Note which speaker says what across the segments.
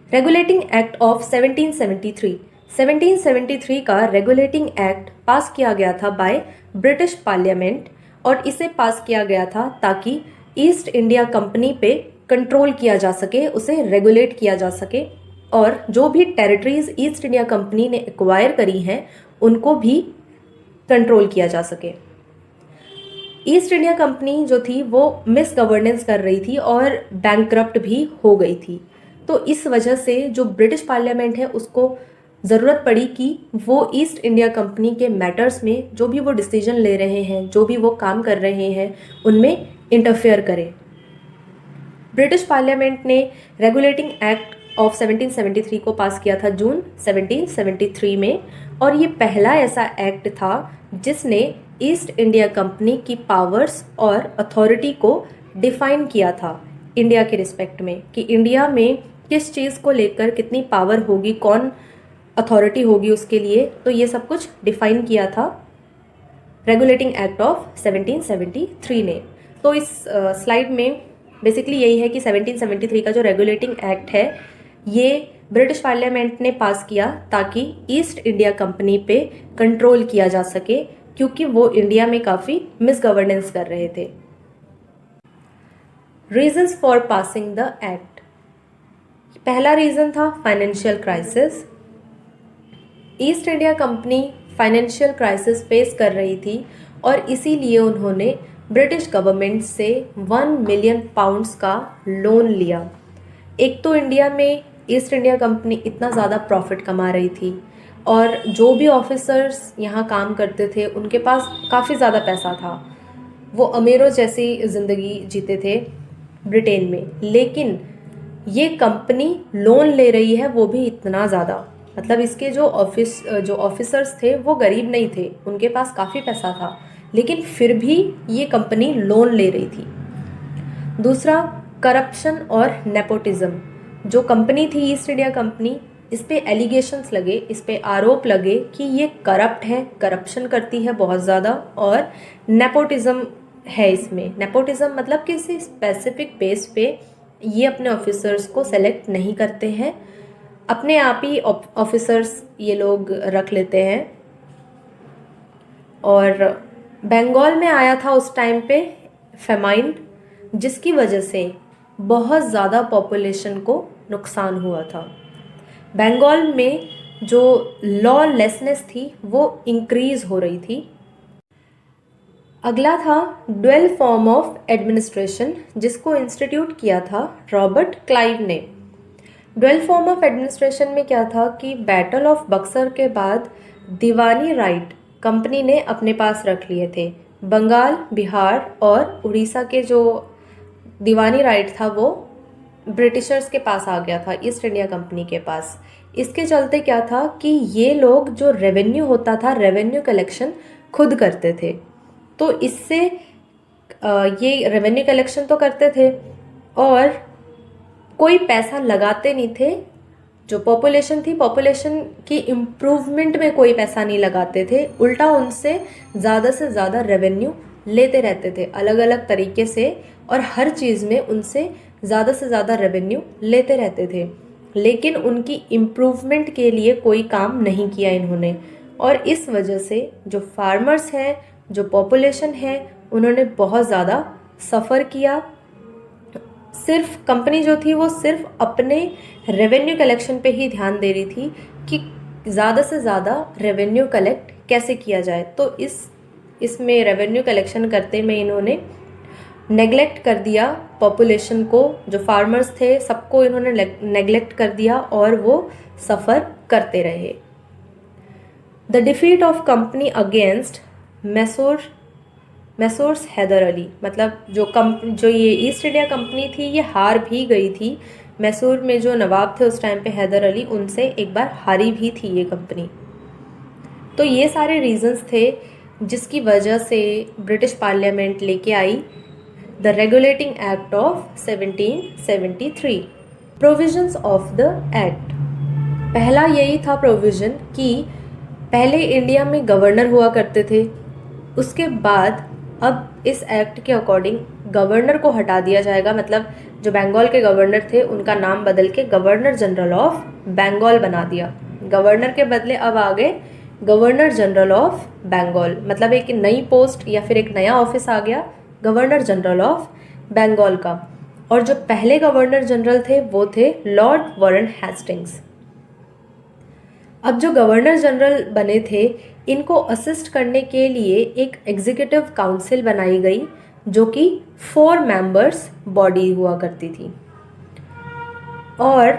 Speaker 1: Regulating act of 1773। 1773 का regulating act पास किया गया था बाय ब्रिटिश पार्लियामेंट, और इसे पास किया गया था ताकि ईस्ट इंडिया कंपनी पे कंट्रोल किया जा सके, उसे रेगुलेट किया जा सके, और जो भी टेरिटरीज ईस्ट इंडिया कंपनी ने एक्वायर करी हैं उनको भी कंट्रोल किया जा सके। ईस्ट इंडिया कंपनी जो थी वो मिस गवर्नेंस कर रही थी और बैंकक्रप्ट भी हो गई थी। तो इस वजह से जो ब्रिटिश पार्लियामेंट है उसको ज़रूरत पड़ी कि वो ईस्ट इंडिया कंपनी के मैटर्स में जो भी वो डिसीजन ले रहे हैं, जो भी वो काम कर रहे हैं, उनमें इंटरफेयर करे। ब्रिटिश पार्लियामेंट ने रेगुलेटिंग एक्ट ऑफ 1773 को पास किया था जून 1773 में, और ये पहला ऐसा एक्ट था जिसने ईस्ट इंडिया कंपनी की पावर्स और अथॉरिटी को डिफाइन किया था इंडिया के रिस्पेक्ट में, कि इंडिया में किस चीज़ को लेकर कितनी पावर होगी, कौन अथॉरिटी होगी उसके लिए। तो ये सब कुछ डिफाइन किया था रेगुलेटिंग एक्ट ऑफ 1773 ने। तो इस स्लाइड में बेसिकली यही है कि 1773 का जो रेगुलेटिंग एक्ट है ये ब्रिटिश पार्लियामेंट ने पास किया ताकि ईस्ट इंडिया कंपनी पे कंट्रोल किया जा सके, क्योंकि वो इंडिया में काफ़ी मिसगवर्नेंस कर रहे थे। Reasons for passing the act. पहला रीज़न था financial crisis. East India company financial crisis face कर रही थी और इसीलिए उन्होंने ब्रिटिश गवर्नमेंट से 1 मिलियन पाउंड्स का लोन लिया। एक तो इंडिया में ईस्ट इंडिया कंपनी इतना ज़्यादा प्रॉफिट कमा रही थी और जो भी ऑफिसर्स यहाँ काम करते थे उनके पास काफ़ी ज़्यादा पैसा था, वो अमीरों जैसी ज़िंदगी जीते थे ब्रिटेन में। लेकिन ये कंपनी लोन ले रही है, वो भी इतना ज़्यादा, मतलब इसके जो ऑफिसर्स थे वो गरीब नहीं थे, उनके पास काफ़ी पैसा था, लेकिन फिर भी ये कंपनी लोन ले रही थी। दूसरा, करप्शन और नेपोटिज्म। जो कंपनी थी ईस्ट इंडिया कंपनी, इस पे एलिगेशंस लगे, इस पे आरोप लगे कि ये करप्ट है, करप्शन करती है बहुत ज़्यादा, और नेपोटिज्म है इसमें। नेपोटिज्म मतलब किसी स्पेसिफिक बेस पे ये अपने ऑफिसर्स को सेलेक्ट नहीं करते हैं, अपने आप ही ऑफिसर्स ये लोग रख लेते हैं। और बंगाल में आया था उस टाइम पे फेमाइन, जिसकी वजह से बहुत ज़्यादा पॉपुलेशन को नुकसान हुआ था। बंगाल में जो लॉलेसनेस थी वो इंक्रीज हो रही थी। अगला था ड्वेल फॉर्म ऑफ एडमिनिस्ट्रेशन, जिसको इंस्टीट्यूट किया था रॉबर्ट क्लाइव ने। ड्वेल फॉर्म ऑफ एडमिनिस्ट्रेशन में क्या था कि बैटल ऑफ बक्सर के बाद दीवानी राइट कंपनी ने अपने पास रख लिए थे। बंगाल, बिहार और उड़ीसा के जो दीवानी राइट था वो ब्रिटिशर्स के पास आ गया था, ईस्ट इंडिया कंपनी के पास। इसके चलते क्या था कि ये लोग जो रेवेन्यू होता था, रेवेन्यू कलेक्शन खुद करते थे। तो इससे ये रेवेन्यू कलेक्शन तो करते थे और कोई पैसा लगाते नहीं थे। जो पॉपुलेशन थी, पॉपुलेशन की इम्प्रूवमेंट में कोई पैसा नहीं लगाते थे, उल्टा उनसे ज़्यादा से ज़्यादा रेवेन्यू लेते रहते थे अलग अलग तरीके से, और हर चीज़ में उनसे ज़्यादा से ज़्यादा रेवेन्यू लेते रहते थे। लेकिन उनकी इम्प्रूवमेंट के लिए कोई काम नहीं किया इन्होंने, और इस वजह से जो फार्मर्स हैं, जो पॉपुलेशन है, उन्होंने बहुत ज़्यादा सफ़र किया। सिर्फ कंपनी जो थी वो सिर्फ अपने रेवेन्यू कलेक्शन पे ही ध्यान दे रही थी कि ज़्यादा से ज़्यादा रेवेन्यू कलेक्ट कैसे किया जाए। तो इसमें रेवेन्यू कलेक्शन करते में इन्होंने नेगलेक्ट कर दिया पॉपुलेशन को, जो फार्मर्स थे सबको इन्होंने नेगलेक्ट कर दिया और वो सफ़र करते रहे। The defeat of company against Mysore's Haidar Ali, मतलब जो ये ईस्ट इंडिया कंपनी थी ये हार भी गई थी। मैसूर में जो नवाब थे उस टाइम पे हैदर अली, उनसे एक बार हारी भी थी ये कंपनी। तो ये सारे रीजंस थे जिसकी वजह से ब्रिटिश पार्लियामेंट लेके आई the regulating act of 1773। Provisions of the act. पहला यही था प्रोविज़न कि पहले इंडिया में गवर्नर हुआ करते थे, उसके बाद अब इस एक्ट के अकॉर्डिंग गवर्नर को हटा दिया जाएगा। मतलब जो बंगाल के गवर्नर थे उनका नाम बदल के गवर्नर जनरल ऑफ बंगाल बना दिया। गवर्नर के बदले अब आ गए गवर्नर जनरल ऑफ बंगाल, मतलब एक नई पोस्ट या फिर एक नया ऑफिस आ गया गवर्नर जनरल ऑफ बंगाल का। और जो पहले गवर्नर जनरल थे वो थे लॉर्ड वारन हेस्टिंग्स। अब जो गवर्नर जनरल बने थे इनको असिस्ट करने के लिए एक एग्जीक्यूटिव काउंसिल बनाई गई जो कि 4 मेंबर्स बॉडी हुआ करती थी। और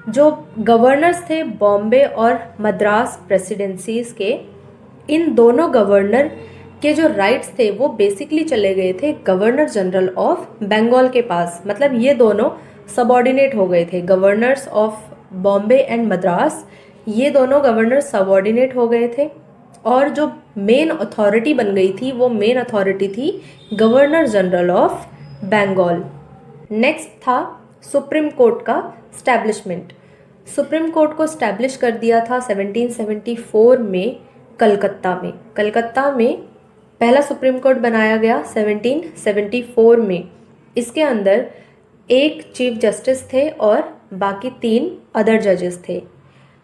Speaker 1: जो गवर्नर्स थे बॉम्बे और मद्रास प्रेसिडेंसीज के, इन दोनों गवर्नर के जो राइट्स थे वो बेसिकली चले गए थे गवर्नर जनरल ऑफ बंगाल के पास। मतलब ये दोनों सबऑर्डिनेट हो गए थे, governors of Bombay and Madras, ये दोनों गवर्नर सबऑर्डिनेट हो गए थे। और जो मेन अथॉरिटी बन गई थी वो मेन अथॉरिटी थी governor general of Bengal. Next था सुप्रीम कोर्ट का स्टैब्लिशमेंट। सुप्रीम कोर्ट को स्टैब्लिश कर दिया था 1774 में कलकत्ता में। कलकत्ता में पहला सुप्रीम कोर्ट बनाया गया 1774 में। इसके अंदर एक चीफ जस्टिस थे और बाकी 3 अदर जजेस थे।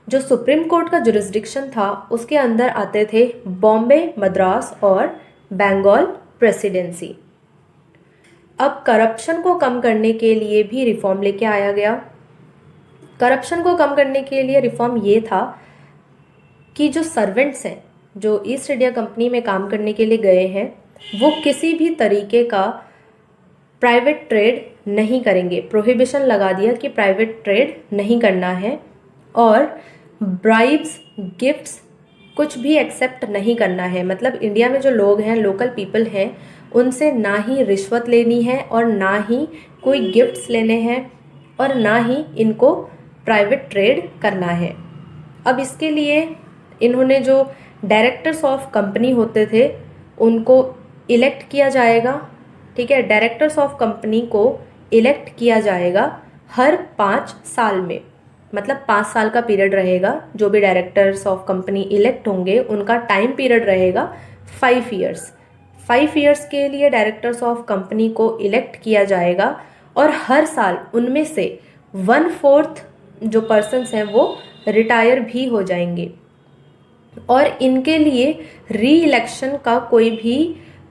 Speaker 1: जो सुप्रीम कोर्ट का जुरिस्डिक्शन था उसके अंदर आते थे बॉम्बे, मद्रास और बंगाल प्रेसिडेंसी। अब करप्शन को कम करने के लिए भी रिफॉर्म लेके आया गया। करप्शन को कम करने के लिए रिफॉर्म ये था कि जो सर्वेंट्स हैं जो ईस्ट इंडिया कंपनी में काम करने के लिए गए हैं वो किसी भी तरीके का प्राइवेट ट्रेड नहीं करेंगे। प्रोहिबिशन लगा दिया कि प्राइवेट ट्रेड नहीं करना है और ब्राइब्स, गिफ्ट्स कुछ भी एक्सेप्ट नहीं करना है। मतलब इंडिया में जो लोग हैं, लोकल पीपल हैं, उनसे ना ही रिश्वत लेनी है और ना ही कोई गिफ्ट्स लेने हैं और ना ही इनको प्राइवेट ट्रेड करना है। अब इसके लिए इन्होंने जो डायरेक्टर्स ऑफ कंपनी होते थे उनको इलेक्ट किया जाएगा। ठीक है, डायरेक्टर्स ऑफ कंपनी को इलेक्ट किया जाएगा हर 5 साल में। मतलब 5 साल का पीरियड रहेगा। जो भी डायरेक्टर्स ऑफ कंपनी इलेक्ट होंगे उनका टाइम पीरियड रहेगा 5 ईयर्स। 5 ईयर्स के लिए डायरेक्टर्स ऑफ कंपनी को इलेक्ट किया जाएगा और हर साल उनमें से 1/4 जो पर्सन्स हैं वो रिटायर भी हो जाएंगे। और इनके लिए री इलेक्शन का कोई भी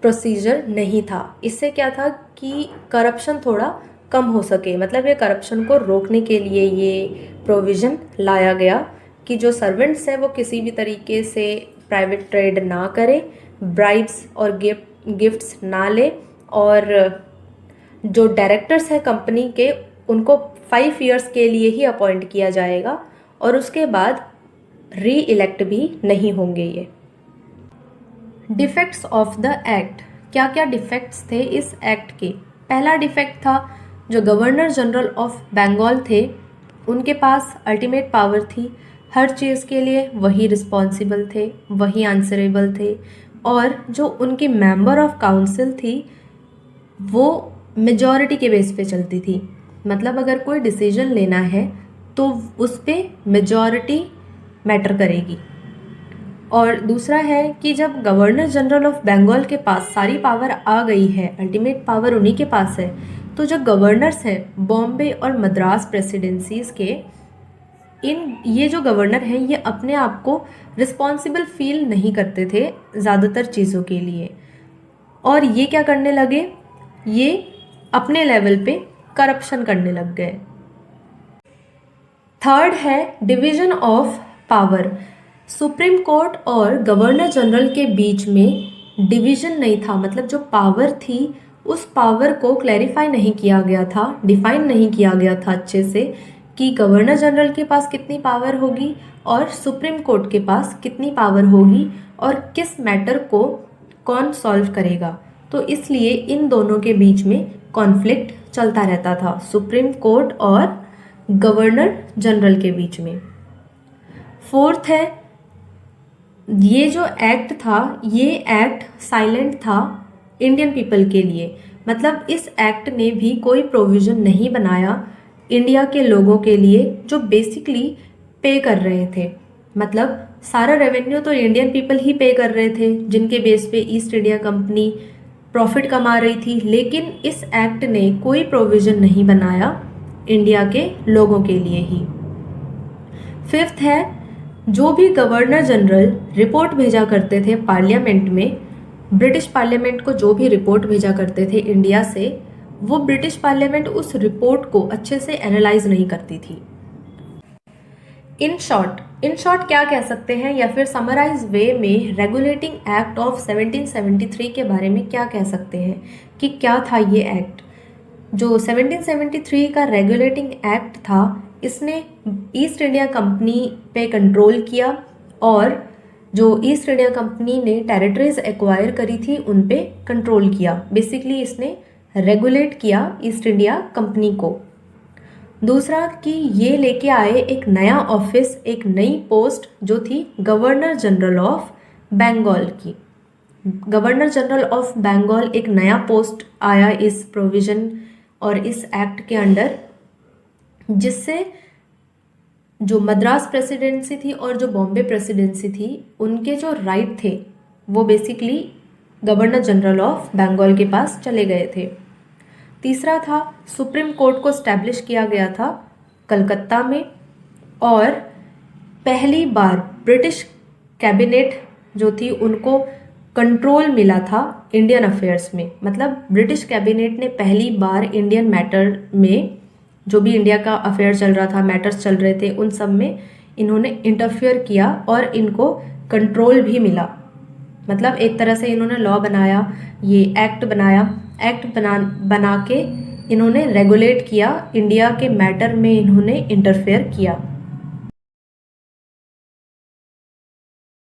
Speaker 1: प्रोसीजर नहीं था। इससे क्या था कि करप्शन थोड़ा कम हो सके। मतलब ये करप्शन को रोकने के लिए ये प्रोविज़न लाया गया कि जो सर्वेंट्स हैं वो किसी भी तरीके से प्राइवेट ट्रेड ना करें, ब्राइब्स और गिफ्ट्स ना लें, और जो डायरेक्टर्स हैं कंपनी के उनको 5 ईयर्स के लिए ही अपॉइंट किया जाएगा और उसके बाद री इलेक्ट भी नहीं होंगे ये। Defects of the act. क्या क्या डिफेक्ट्स थे इस एक्ट के? पहला डिफेक्ट था जो गवर्नर जनरल ऑफ बंगाल थे उनके पास अल्टीमेट पावर थी। हर चीज़ के लिए वही रिस्पॉन्सिबल थे, वही आंसरेबल थे। और जो उनकी मेंबर ऑफ काउंसिल थी वो मेजॉरिटी के बेस पे चलती थी। मतलब अगर कोई डिसीजन लेना है तो उस पर मेजॉरिटी मैटर करेगी। और दूसरा है कि जब गवर्नर जनरल ऑफ बंगाल के पास सारी पावर आ गई है, अल्टीमेट पावर उन्हीं के पास है, तो जो गवर्नर्स हैं बॉम्बे और मद्रास प्रेसिडेंसीज के, ये जो गवर्नर हैं ये अपने आप को रिस्पॉन्सिबल फील नहीं करते थे ज़्यादातर चीज़ों के लिए। और ये क्या करने लगे, ये अपने लेवल पे करप्शन करने लग गए। थर्ड है division of power. Supreme court और गवर्नर जनरल के बीच में डिवीजन नहीं था। मतलब जो पावर थी उस पावर को क्लैरिफाई नहीं किया गया था, डिफाइन नहीं किया गया था अच्छे से कि गवर्नर जनरल के पास कितनी पावर होगी और सुप्रीम कोर्ट के पास कितनी पावर होगी और किस मैटर को कौन सॉल्व करेगा। तो इसलिए इन दोनों के बीच में कॉन्फ्लिक्ट चलता रहता था, सुप्रीम कोर्ट और गवर्नर जनरल के बीच में। फोर्थ है, ये जो एक्ट था ये एक्ट साइलेंट था इंडियन पीपल के लिए। मतलब इस एक्ट ने भी कोई प्रोविज़न नहीं बनाया इंडिया के लोगों के लिए जो बेसिकली पे कर रहे थे। मतलब सारा रेवेन्यू तो इंडियन पीपल ही पे कर रहे थे जिनके बेस पे ईस्ट इंडिया कंपनी प्रॉफिट कमा रही थी, लेकिन इस एक्ट ने कोई प्रोविज़न नहीं बनाया इंडिया के लोगों के लिए ही। फिफ्थ है, जो भी गवर्नर जनरल रिपोर्ट भेजा करते थे पार्लियामेंट में, ब्रिटिश पार्लियामेंट को जो भी रिपोर्ट भेजा करते थे इंडिया से, वो ब्रिटिश पार्लियामेंट उस रिपोर्ट को अच्छे से एनालाइज नहीं करती थी। इन शॉर्ट क्या कह सकते हैं, या फिर समराइज वे में रेगुलेटिंग एक्ट ऑफ 1773 के बारे में क्या कह सकते हैं कि क्या था ये एक्ट। जो 1773 का रेगुलेटिंग एक्ट था, इसने ईस्ट इंडिया कंपनी पे कंट्रोल किया और जो ईस्ट इंडिया कंपनी ने टेरिटरीज एक्वायर करी थी उन पे कंट्रोल किया। बेसिकली इसने रेगुलेट किया ईस्ट इंडिया कंपनी को। दूसरा कि ये लेके आए एक नया ऑफिस, एक नई पोस्ट जो थी गवर्नर जनरल ऑफ बंगाल की। गवर्नर जनरल ऑफ बंगाल एक नया पोस्ट आया इस प्रोविज़न और इस एक्ट के अंडर, जिससे जो मद्रास प्रेसिडेंसी थी और जो बॉम्बे प्रेसिडेंसी थी, उनके जो राइट थे वो basically governor general of Bengal के पास चले गए थे। तीसरा था, सुप्रीम कोर्ट को स्टैब्लिश किया गया था कलकत्ता में, और पहली बार ब्रिटिश कैबिनेट जो थी उनको कंट्रोल मिला था इंडियन अफेयर्स में। मतलब ब्रिटिश कैबिनेट ने पहली बार इंडियन मैटर में, जो भी इंडिया का अफेयर चल रहा था, मैटर्स चल रहे थे, उन सब में इन्होंने इंटरफियर किया और इनको कंट्रोल भी मिला। मतलब एक तरह से इन्होंने लॉ बनाया, ये एक्ट बना के इन्होंने रेगुलेट किया, इंडिया के मैटर में इन्होंने इंटरफेयर किया।